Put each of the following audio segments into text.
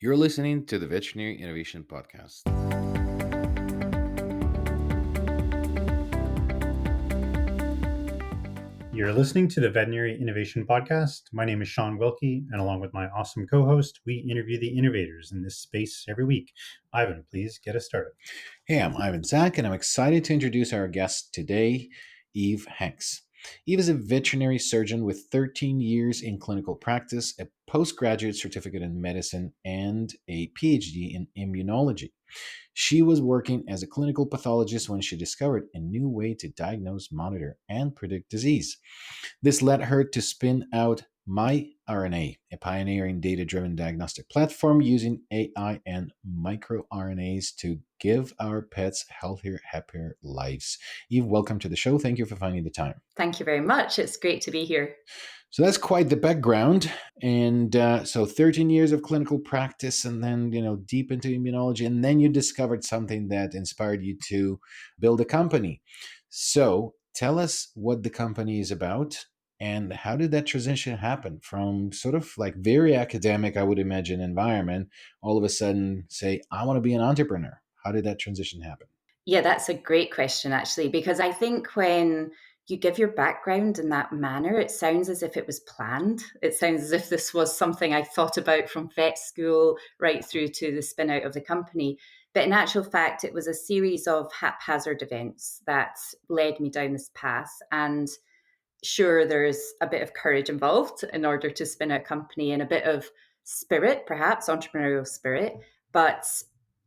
You're listening to the Veterinary Innovation Podcast. You're listening to the Veterinary Innovation Podcast. My name is Sean Wilkie, and along with my awesome co host, we interview the innovators in this space every week. Ivan, please get us started. Hey, I'm Ivan Zach, and I'm excited to introduce our guest today, Eve Hanks. Eve is a veterinary surgeon with 13 years in clinical practice, a postgraduate certificate in medicine, and a PhD in immunology. She was working as a clinical pathologist when she discovered a new way to diagnose, monitor, and predict disease. This led her to spin out myRNA, a pioneering data-driven diagnostic platform using AI and microRNAs to give our pets healthier, happier lives. Eve, welcome to the show. Thank you for finding the time. Thank you very much. It's great to be here. So that's quite the background. And so 13 years of clinical practice and then, deep into immunology. And then you discovered something that inspired you to build a company. So tell us what the company is about and how did that transition happen from sort of like very academic, I would imagine, environment, all of a sudden say, I want to be an entrepreneur. How did that transition happen? Yeah, that's a great question, actually, because I think when you give your background in that manner, it sounds as if it was planned. It sounds as if this was something I thought about from vet school right through to the spin out of the company. But in actual fact, it was a series of haphazard events that led me down this path. And sure, there's a bit of courage involved in order to spin a company and a bit of spirit, perhaps entrepreneurial spirit. But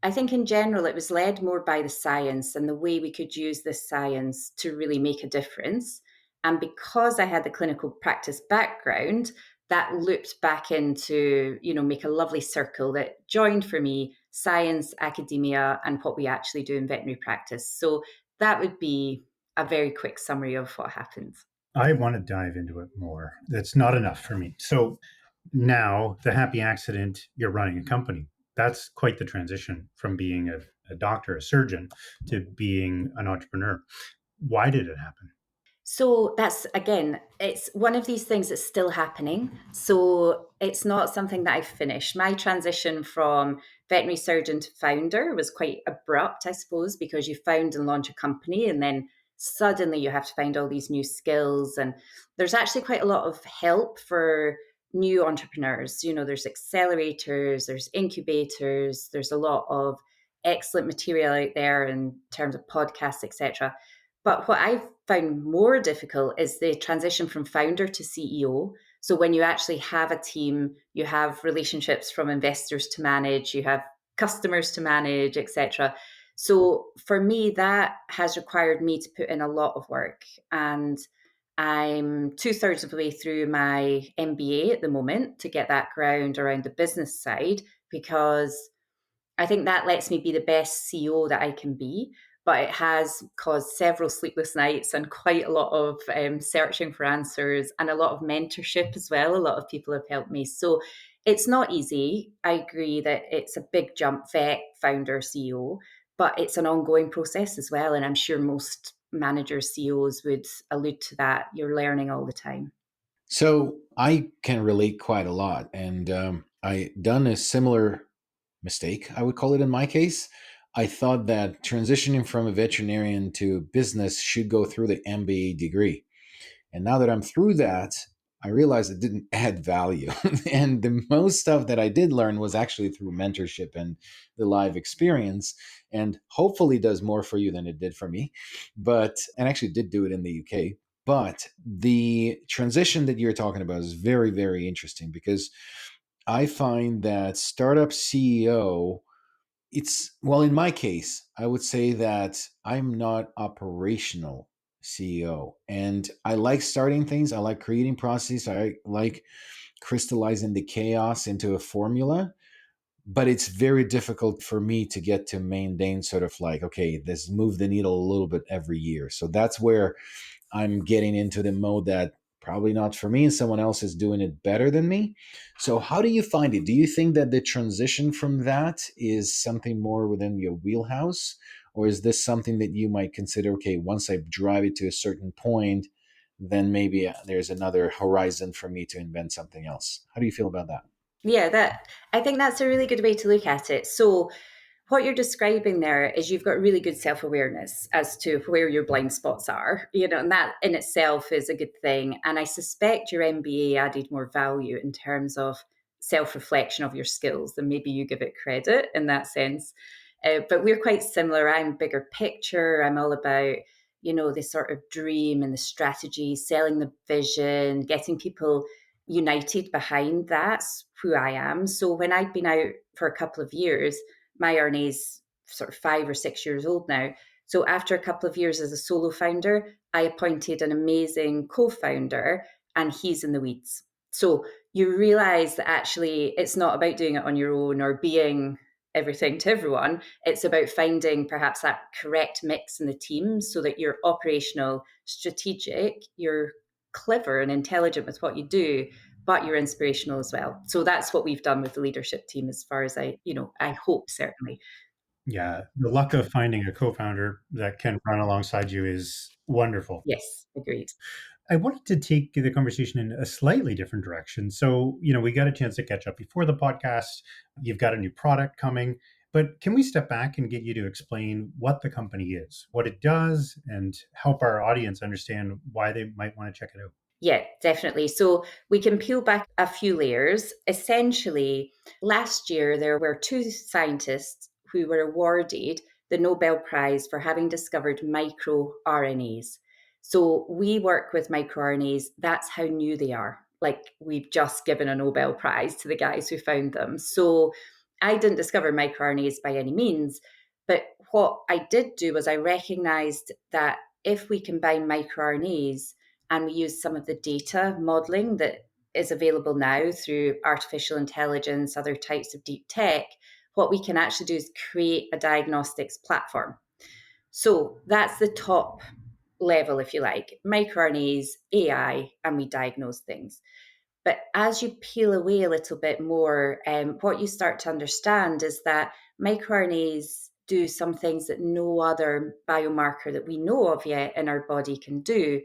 I think in general, it was led more by the science and the way we could use this science to really make a difference. And because I had the clinical practice background, that looped back into, make a lovely circle that joined for me science, academia, and what we actually do in veterinary practice. So that would be a very quick summary of what happened. I want to dive into it more. That's not enough for me. So now, the happy accident, you're running a company. That's quite the transition from being a doctor, a surgeon, to being an entrepreneur. Why did it happen? So that's, again, it's one of these things that's still happening. So it's not something that I've finished. My transition from veterinary surgeon to founder was quite abrupt, I suppose, because you found and launch a company and then suddenly you have to find all these new skills. And there's actually quite a lot of help for new entrepreneurs. There's accelerators, there's incubators, there's a lot of excellent material out there in terms of podcasts, etc. But what I've found more difficult is the transition from founder to CEO. So when you actually have a team, you have relationships from investors to manage, you have customers to manage, etc. So for me, that has required me to put in a lot of work. And I'm 2/3 of the way through my MBA at the moment to get that ground around the business side, because I think that lets me be the best CEO that I can be. But it has caused several sleepless nights and quite a lot of searching for answers and a lot of mentorship as well. A lot of people have helped me. So it's not easy. I agree that it's a big jump, vet, founder, CEO, but it's an ongoing process as well. And I'm sure most managers, CEOs would allude to that. You're learning all the time. So I can relate quite a lot. And I done a similar mistake, I would call it in my case. I thought that transitioning from a veterinarian to business should go through the MBA degree. And now that I'm through that, I realized it didn't add value. And the most stuff that I did learn was actually through mentorship and the live experience, and hopefully does more for you than it did for me. And actually did do it in the UK. But the transition that you're talking about is very, very interesting because I find that startup CEO, in my case, I would say that I'm not operational CEO. And I like starting things. I like creating processes. I like crystallizing the chaos into a formula. But it's very difficult for me to get to maintain sort of like, okay, let's move the needle a little bit every year. So that's where I'm getting into the mode that probably not for me and someone else is doing it better than me. So how do you find it? Do you think that the transition from that is something more within your wheelhouse? Or is this something that you might consider, okay, once I drive it to a certain point, then maybe there's another horizon for me to invent something else? How do you feel about that? Yeah, I think that's a really good way to look at it. So what you're describing there is you've got really good self-awareness as to where your blind spots are, and that in itself is a good thing. And I suspect your MBA added more value in terms of self-reflection of your skills than maybe you give it credit in that sense. But we're quite similar. I'm bigger picture. I'm all about, the sort of dream and the strategy, selling the vision, getting people united behind that's who I am. So when I'd been out for a couple of years, my RNA's sort of 5 or 6 years old now. So after a couple of years as a solo founder, I appointed an amazing co-founder, and he's in the weeds. So you realize that actually it's not about doing it on your own or being everything to everyone. It's about finding perhaps that correct mix in the team so that you're operational, strategic, you're clever and intelligent with what you do, but you're inspirational as well. So that's what we've done with the leadership team, as far as I hope, certainly. Yeah, the luck of finding a co-founder that can run alongside you is wonderful. Yes, agreed. I wanted to take the conversation in a slightly different direction. So, we got a chance to catch up before the podcast. You've got a new product coming, but can we step back and get you to explain what the company is, what it does, and help our audience understand why they might want to check it out? Yeah, definitely. So we can peel back a few layers. Essentially, last year there were two scientists who were awarded the Nobel Prize for having discovered microRNAs. So we work with microRNAs. That's how new they are. Like, we've just given a Nobel Prize to the guys who found them. So I didn't discover microRNAs by any means. But what I did do was I recognized that if we combine microRNAs and we use some of the data modeling that is available now through artificial intelligence, other types of deep tech, what we can actually do is create a diagnostics platform. So that's the top level, if you like, microRNAs, AI, and we diagnose things. But as you peel away a little bit more, what you start to understand is that microRNAs do some things that no other biomarker that we know of yet in our body can do,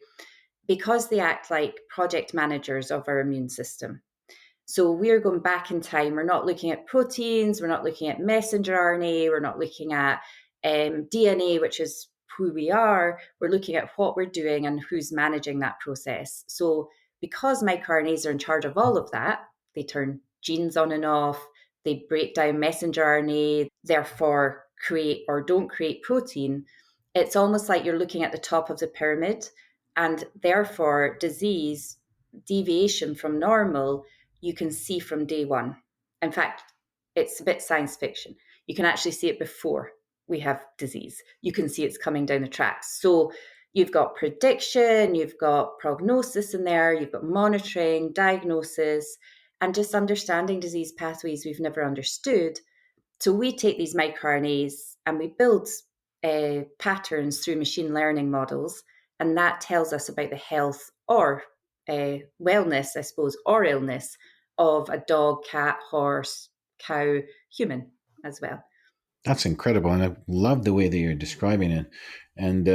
because they act like project managers of our immune system. So we're going back in time. We're not looking at proteins. We're not looking at messenger RNA. We're not looking at DNA, which is who we are. We're looking at what we're doing and who's managing that process. So because microRNAs are in charge of all of that, they turn genes on and off. They break down messenger RNA, therefore create or don't create protein. It's almost like you're looking at the top of the pyramid, and therefore disease, deviation from normal, you can see from day one. In fact, it's a bit science fiction. You can actually see it before we have disease. You can see it's coming down the tracks. So you've got prediction, you've got prognosis in there, you've got monitoring, diagnosis, and just understanding disease pathways we've never understood. So we take these microRNAs and we build patterns through machine learning models, and that tells us about the health or wellness, I suppose, or illness of a dog, cat, horse, cow, human as well. That's incredible, and I love the way that you're describing it. And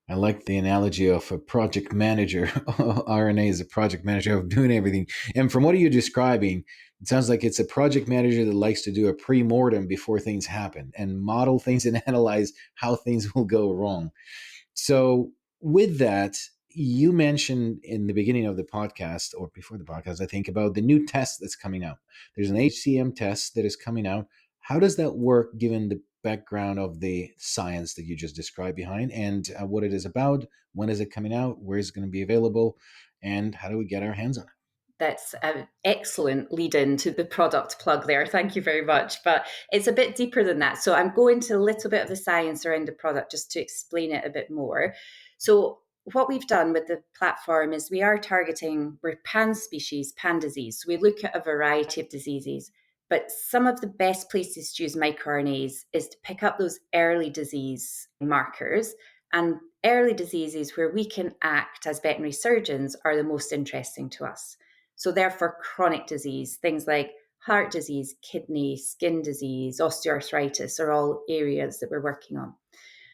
I like the analogy of a project manager. RNA is a project manager of doing everything. And from what you're describing, it sounds like it's a project manager that likes to do a pre-mortem before things happen and model things and analyze how things will go wrong. So, with that, you mentioned in the beginning of the podcast or before the podcast, I think, about the new test that's coming out. There's an HCM test that is coming out. How does that work given the background of the science that you just described behind and what it is about? When is it coming out? Where is it going to be available? And how do we get our hands on it? That's an excellent lead in to the product plug there. Thank you very much. But it's a bit deeper than that. So I'm going to a little bit of the science around the product just to explain it a bit more. So what we've done with the platform is we're pan species, pan disease. So we look at a variety of diseases, but some of the best places to use microRNAs is to pick up those early disease markers, and early diseases where we can act as veterinary surgeons are the most interesting to us. So therefore, chronic disease, things like heart disease, kidney, skin disease, osteoarthritis are all areas that we're working on.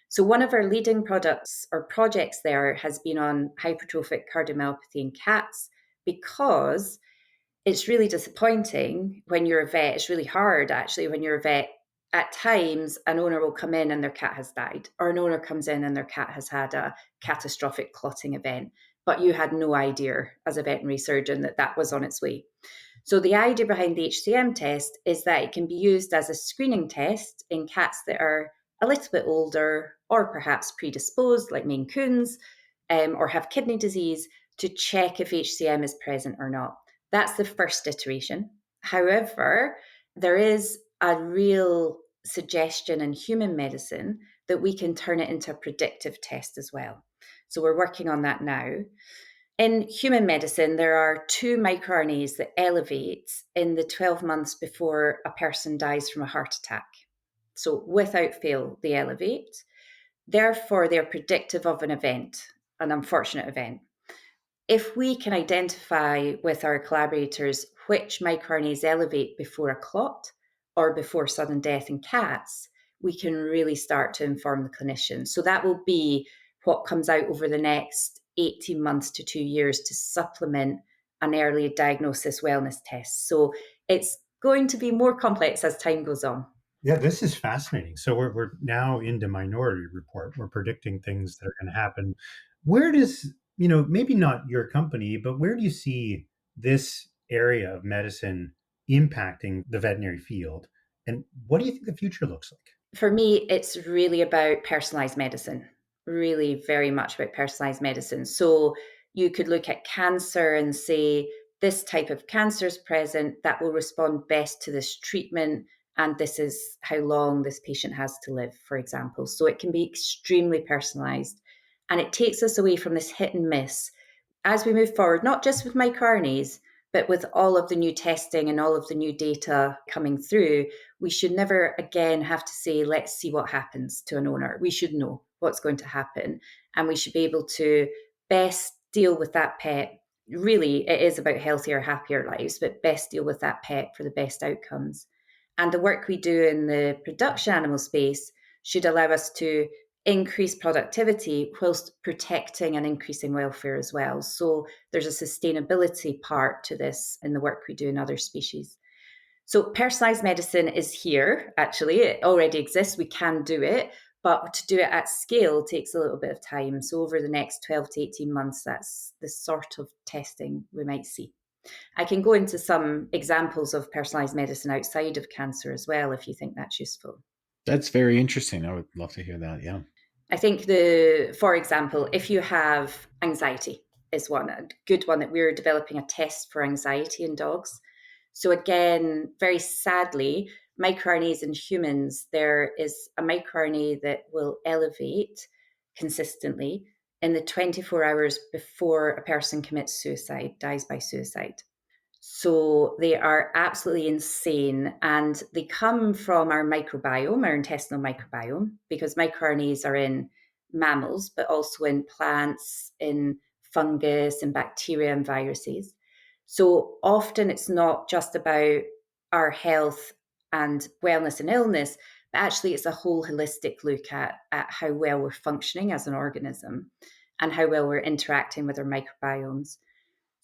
So one of our leading products or projects there has been on hypertrophic cardiomyopathy in cats, because it's really disappointing when you're a vet. It's really hard, actually, when you're a vet. At times, an owner will come in and their cat has died, or an owner comes in and their cat has had a catastrophic clotting event, but you had no idea as a veterinary surgeon that that was on its way. So, the idea behind the HCM test is that it can be used as a screening test in cats that are a little bit older or perhaps predisposed, like Maine Coons, or have kidney disease, to check if HCM is present or not. That's the first iteration. However, there is a real suggestion in human medicine that we can turn it into a predictive test as well. So, we're working on that now. In human medicine, there are two microRNAs that elevate in the 12 months before a person dies from a heart attack. So, without fail, they elevate. Therefore, they're predictive of an event, an unfortunate event. If we can identify with our collaborators which microRNAs elevate before a clot or before sudden death in cats, we can really start to inform the clinician. So that will be what comes out over the next 18 months to 2 years to supplement an early diagnosis wellness test. So it's going to be more complex as time goes on. Yeah, this is fascinating. So we're now into Minority Report. We're predicting things that are going to happen. Where does, maybe not your company, but where do you see this area of medicine impacting the veterinary field? And what do you think the future looks like? For me, it's really about personalized medicine, really very much about personalized medicine. So you could look at cancer and say, this type of cancer is present that will respond best to this treatment. And this is how long this patient has to live, for example. So it can be extremely personalized. And it takes us away from this hit and miss as we move forward, not just with microRNAs, but with all of the new testing and all of the new data coming through, we should never again have to say, let's see what happens to an owner. We should know what's going to happen. And we should be able to best deal with that pet. Really, it is about healthier, happier lives, but best deal with that pet for the best outcomes. And the work we do in the production animal space should allow us to increase productivity whilst protecting and increasing welfare as well. So there's a sustainability part to this in the work we do in other species. So personalized medicine is here, actually. It already exists. We can do it. But to do it at scale takes a little bit of time. So over the next 12 to 18 months, that's the sort of testing we might see. I can go into some examples of personalized medicine outside of cancer as well, if you think that's useful. That's very interesting. I would love to hear that. Yeah. I think for example, if you have anxiety is a good one that we're developing a test for anxiety in dogs. So again, very sadly, microRNAs in humans, there is a microRNA that will elevate consistently in the 24 hours before a person commits suicide, dies by suicide. So they are absolutely insane. And they come from our microbiome, our intestinal microbiome, because microRNAs are in mammals, but also in plants, in fungus, and bacteria and viruses. So often it's not just about our health and wellness and illness, but actually it's a whole holistic look at how well we're functioning as an organism and how well we're interacting with our microbiomes.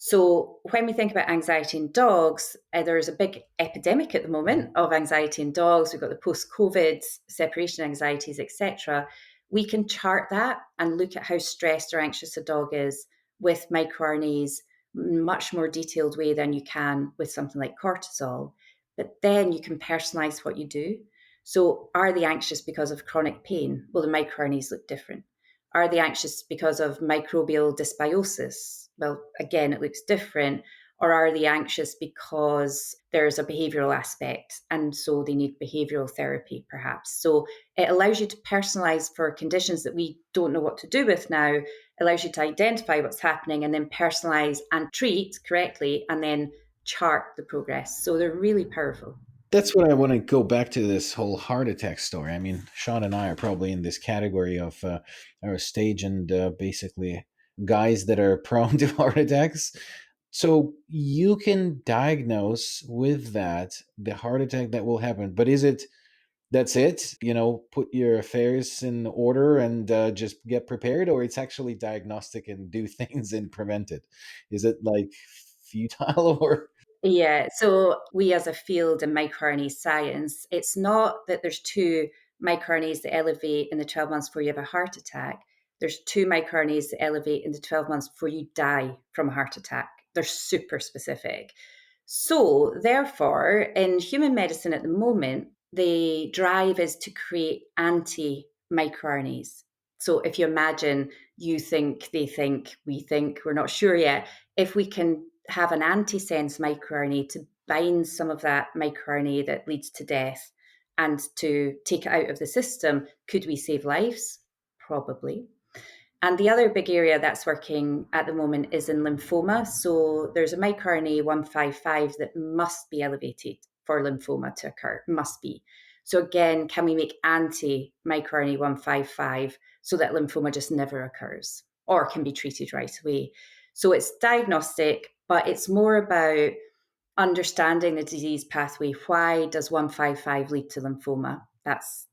So when we think about anxiety in dogs, there's a big epidemic at the moment of anxiety in dogs. We've got the post-COVID separation anxieties, etc. We can chart that and look at how stressed or anxious a dog is with microRNAs in much more detailed way than you can with something like cortisol. But then you can personalize what you do. So are they anxious because of chronic pain? Well, the microRNAs look different. Are they anxious because of microbial dysbiosis? Well, again, it looks different. Or are they anxious because there's a behavioral aspect and so they need behavioral therapy, perhaps? So it allows you to personalize for conditions that we don't know what to do with now. It allows you to identify what's happening and then personalize and treat correctly and then chart the progress. So they're really powerful. That's what I want to go back to this whole heart attack story. I mean, Sean and I are probably in this category of our stage and basically guys that are prone to heart attacks. So you can diagnose with that the heart attack that will happen. But is it that's it? Put your affairs in order and just get prepared, or it's actually diagnostic and do things and prevent it? Is it like futile or? Yeah, so we as a field in microRNA science, it's not that there's two microRNAs that elevate in the 12 months before you have a heart attack. There's two microRNAs that elevate in the 12 months before you die from a heart attack. They're super specific. So, therefore, in human medicine at the moment, the drive is to create anti microRNAs. So, if you imagine you think, they think, we think, we're not sure yet, if we can have an antisense microRNA to bind some of that microRNA that leads to death and to take it out of the system, could we save lives? Probably. And the other big area that's working at the moment is in lymphoma. So there's a microRNA 155 that must be elevated for lymphoma to occur, must be. So again, can we make anti microRNA 155 so that lymphoma just never occurs or can be treated right away? So it's diagnostic, but it's more about understanding the disease pathway. Why does 155 lead to lymphoma? That's,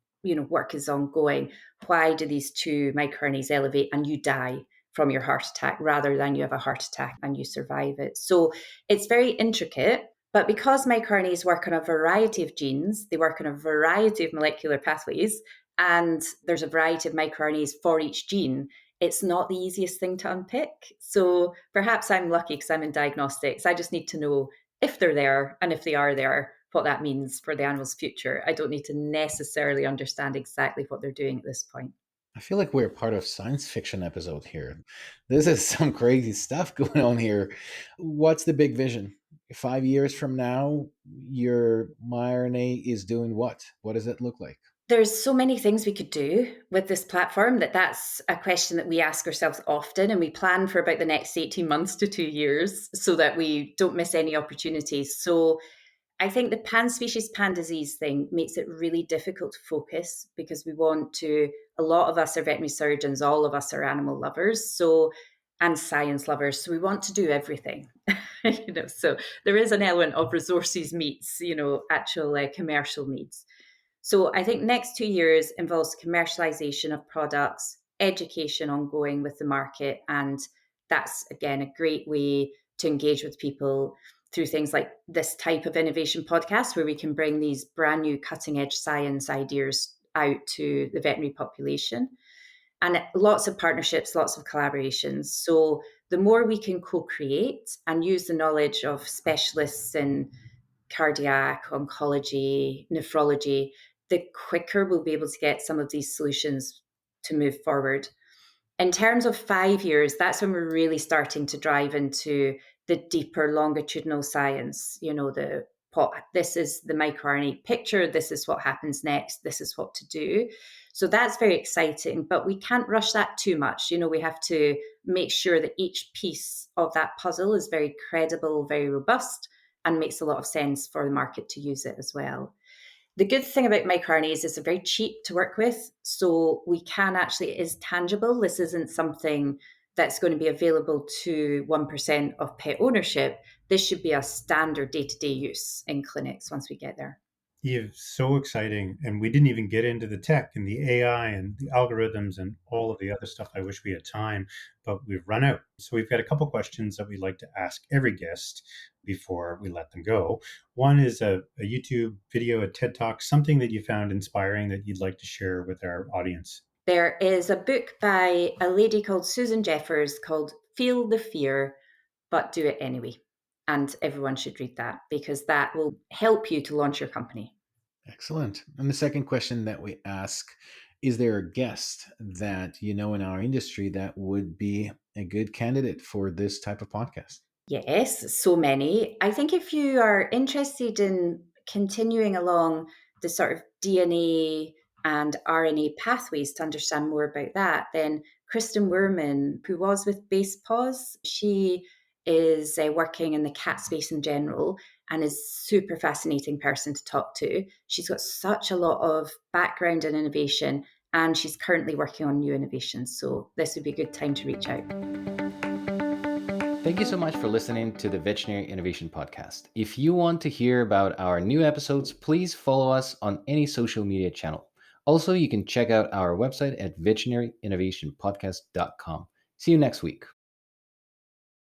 work is ongoing. Why do these two microRNAs elevate and you die from your heart attack rather than you have a heart attack and you survive it? So it's very intricate, but because microRNAs work on a variety of genes, they work on a variety of molecular pathways, and there's a variety of microRNAs for each gene. It's not the easiest thing to unpick. So perhaps I'm lucky because I'm in diagnostics. I just need to know if they're there, and if they are there, what that means for the animal's future. I don't need to necessarily understand exactly what they're doing at this point. I feel like we're part of science fiction episode here. This is some crazy stuff going on here. What's the big vision? 5 years from now, your mRNA is doing what? What does it look like? There's so many things we could do with this platform that's a question that we ask ourselves often, and we plan for about the next 18 months to 2 years so that we don't miss any opportunities. So I think the pan-species, pan-disease thing makes it really difficult to focus because a lot of us are veterinary surgeons, all of us are animal lovers, and science lovers. So we want to do everything, so there is an element of resources meets, actual commercial needs. So I think next 2 years involves commercialization of products, education ongoing with the market, and that's again a great way to engage with people through things like this type of innovation podcast where we can bring these brand new cutting edge science ideas out to the veterinary population. And lots of partnerships, lots of collaborations. So the more we can co-create and use the knowledge of specialists in cardiac, oncology, nephrology, the quicker we'll be able to get some of these solutions to move forward. In terms of 5 years, that's when we're really starting to drive into the deeper longitudinal science, this is the microRNA picture, this is what happens next, this is what to do. So that's very exciting, but we can't rush that too much. We have to make sure that each piece of that puzzle is very credible, very robust, and makes a lot of sense for the market to use it as well. The good thing about microRNAs is they're very cheap to work with. So we can actually, it is tangible. This isn't something that's going to be available to 1% of pet ownership. This should be a standard day-to-day use in clinics once we get there. It's so exciting. And we didn't even get into the tech and the AI and the algorithms and all of the other stuff. I wish we had time, but we've run out. So we've got a couple questions that we'd like to ask every guest before we let them go. One is a YouTube video, a TED Talk, something that you found inspiring that you'd like to share with our audience. There is a book by a lady called Susan Jeffers called Feel the Fear, but Do It Anyway. And everyone should read that because that will help you to launch your company. Excellent. And the second question that we ask, is there a guest that you know in our industry that would be a good candidate for this type of podcast? Yes, so many. I think if you are interested in continuing along the sort of DNA and RNA pathways to understand more about that, then Kristen Werman, who was with Base Paws, she is working in the cat space in general and is super fascinating person to talk to. She's got such a lot of background in innovation and she's currently working on new innovations. So this would be a good time to reach out. Thank you so much for listening to the Veterinary Innovation Podcast. If you want to hear about our new episodes, please follow us on any social media channel. Also, you can check out our website at veterinaryinnovationpodcast.com. See you next week.